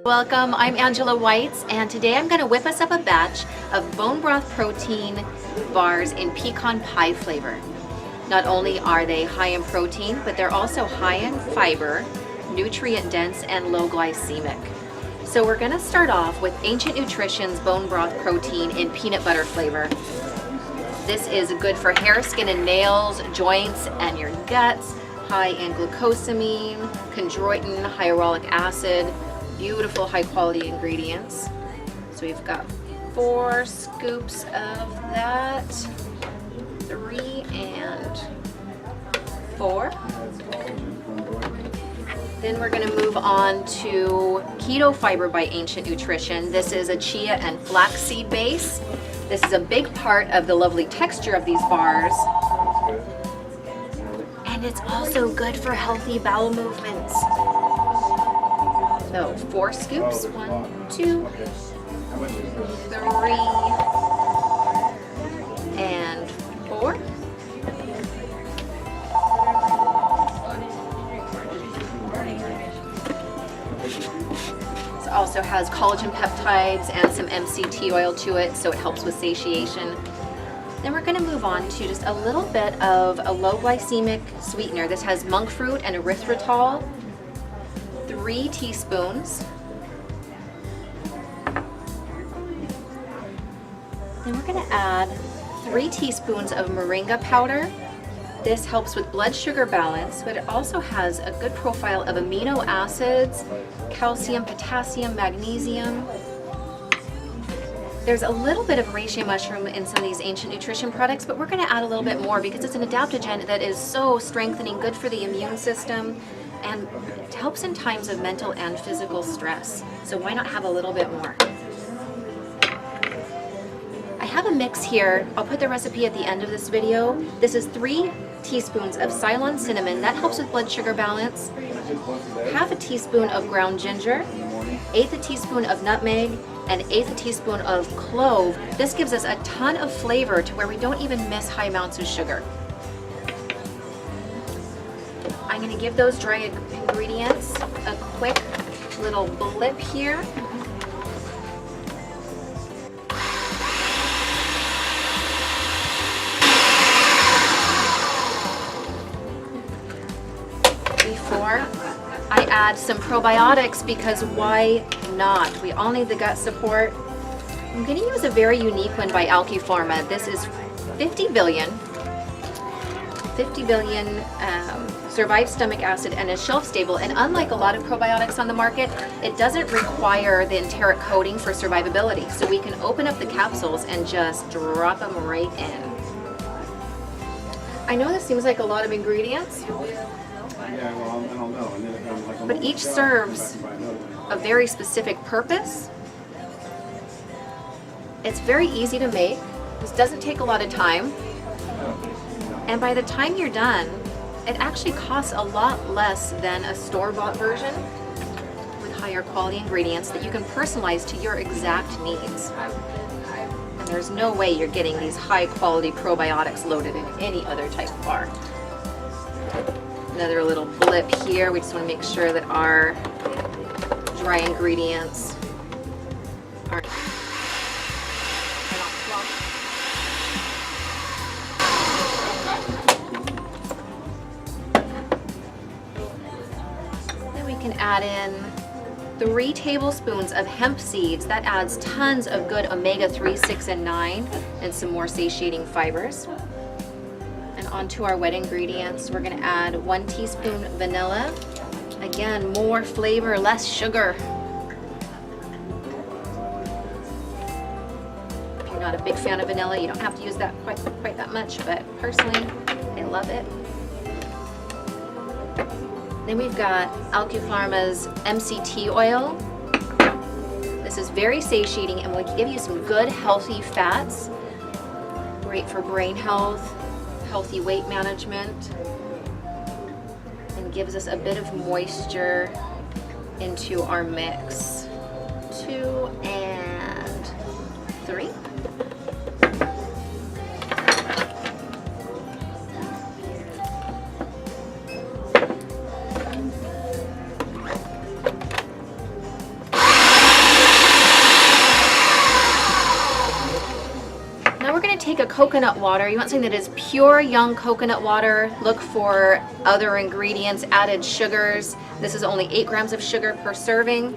Welcome, I'm Angela Whites, and today I'm going to whip us up a batch of Bone Broth Protein Bars in pecan pie flavor. Not only are they high in protein, but they're also high in fiber, nutrient dense, and low glycemic. So we're going to start off with Ancient Nutrition's Bone Broth Protein in peanut butter flavor. This is good for hair, skin, and nails, joints, and your guts. High in glucosamine, chondroitin, hyaluronic acid, beautiful high quality ingredients. So we've got 4 scoops of that, 3 and 4. Then we're going to move on to Keto Fiber by Ancient Nutrition. This is a chia and flaxseed base. This is a big part of the lovely texture of these bars. And it's also good for healthy bowel movements. So 4 scoops, 1, 2, 3, and 4. This also has collagen peptides and some MCT oil to it, so it helps with satiation. Then we're going to move on to just a little bit of a low glycemic sweetener. This has monk fruit and erythritol, 3 teaspoons. Then we're going to add 3 teaspoons of moringa powder. This helps with blood sugar balance, but it also has a good profile of amino acids, calcium, potassium, magnesium. There's a little bit of reishi mushroom in some of these Ancient Nutrition products, but we're going to add a little bit more because it's an adaptogen that is so strengthening, good for the immune system, and it helps in times of mental and physical stress. So why not have a little bit more? I have a mix here. I'll put the recipe at the end of this video. This is 3 teaspoons of Ceylon cinnamon. That helps with blood sugar balance. Half a teaspoon of ground ginger, 1/8 a teaspoon of nutmeg, and 1/8 a teaspoon of clove. This gives us a ton of flavor to where we don't even miss high amounts of sugar. I'm going to give those dry ingredients a quick little blip here. Before I add some probiotics, because why not? We all need the gut support. I'm going to use a very unique one by Alki-Pharma. This is 50 billion survived stomach acid and is shelf stable, and unlike a lot of probiotics on the market, it doesn't require the enteric coating for survivability, so we can open up the capsules and just drop them right in. I know this seems like a lot of ingredients, but each serves a very specific purpose. It's very easy to make. This doesn't take a lot of time, and by the time you're done, it actually costs a lot less than a store-bought version with higher quality ingredients that you can personalize to your exact needs. And there's no way you're getting these high quality probiotics loaded in any other type of bar. Another little blip here. We just want to make sure that our dry ingredients aren't can add in 3 tablespoons of hemp seeds. That adds tons of good omega-3, 6, and 9, and some more satiating fibers. And onto our wet ingredients, we're going to add 1 teaspoon vanilla. Again, more flavor, less sugar. If you're not a big fan of vanilla, you don't have to use that quite that much, but personally, I love it. Then we've got Alki-Pharma's MCT oil. This is very satiating and will give you some good healthy fats. Great for brain health, healthy weight management, and gives us a bit of moisture into our mix. 2 and 3. take a coconut water. You want something that is pure young coconut water. Look for other ingredients, added sugars. This is only 8 grams of sugar per serving.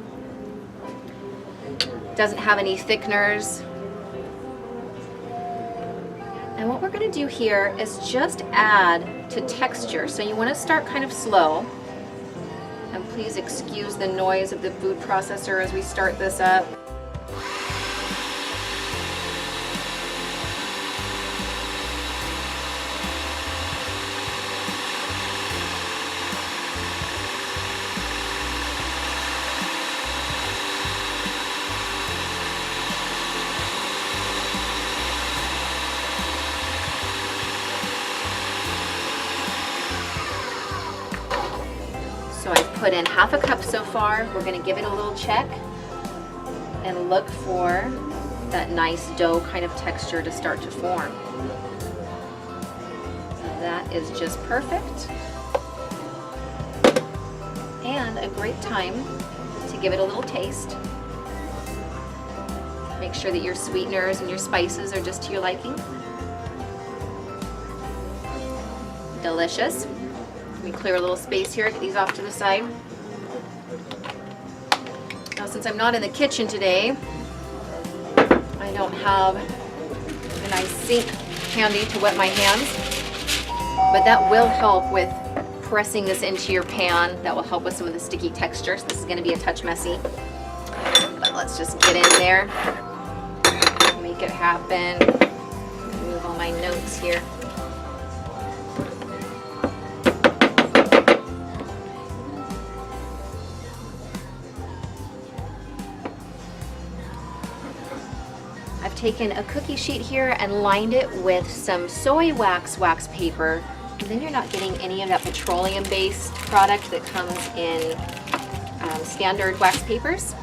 Doesn't have any thickeners. And what we're going to do here is just add to texture. So you want to start kind of slow. And please excuse the noise of the food processor as we start this up. So I've put in half a cup so far. We're going to give it a little check and look for that nice dough kind of texture to start to form. That is just perfect. And a great time to give it a little taste. Make sure that your sweeteners and your spices are just to your liking. Delicious. Let me clear a little space here, get these off to the side. Now, since I'm not in the kitchen today, I don't have a nice sink handy to wet my hands, but that will help with pressing this into your pan. That will help with some of the sticky textures. This is going to be a touch messy, but let's just get in there, make it happen. Move all my notes here. I've taken a cookie sheet here and lined it with some soy wax paper. And then you're not getting any of that petroleum-based product that comes in standard wax papers.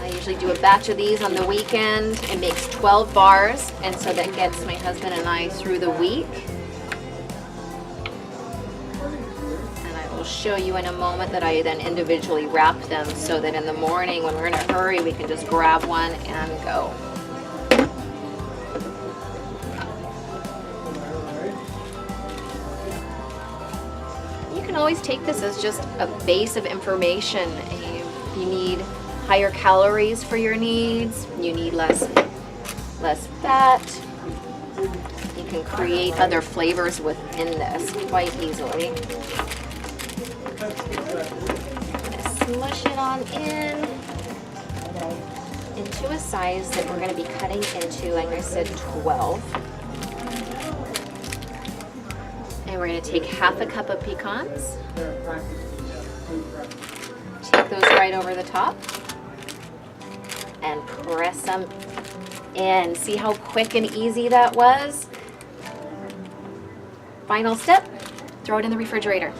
I usually do a batch of these on the weekend. It makes 12 bars, and so that gets my husband and I through the week. I'll show you in a moment that I then individually wrap them so that in the morning when we're in a hurry we can just grab one and go. You can always take this as just a base of information. You need higher calories for your needs, you need less fat. You can create other flavors within this quite easily. Smush it on into a size that we're going to be cutting into, like I said, 12. And we're going to take half a cup of pecans. Take those right over the top and press them in. See how quick and easy that was? Final step, throw it in the refrigerator.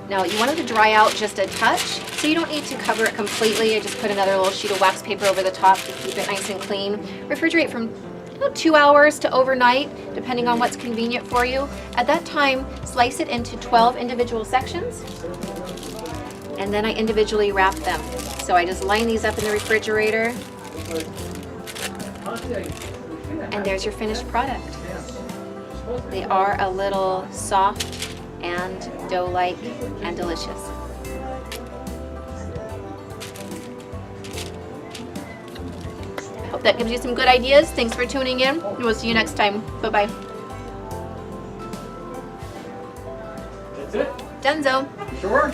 Now you want it to dry out just a touch, so you don't need to cover it completely. I just put another little sheet of wax paper over the top to keep it nice and clean. Refrigerate from 2 hours to overnight, depending on what's convenient for you. At that time, slice it into 12 individual sections, and then I individually wrap them. So I just line these up in the refrigerator, and there's your finished product. They are a little soft and dough-like and delicious. Hope that gives you some good ideas. Thanks for tuning in, and we'll see you next time. Bye-bye. That's it? Donezo. Sure?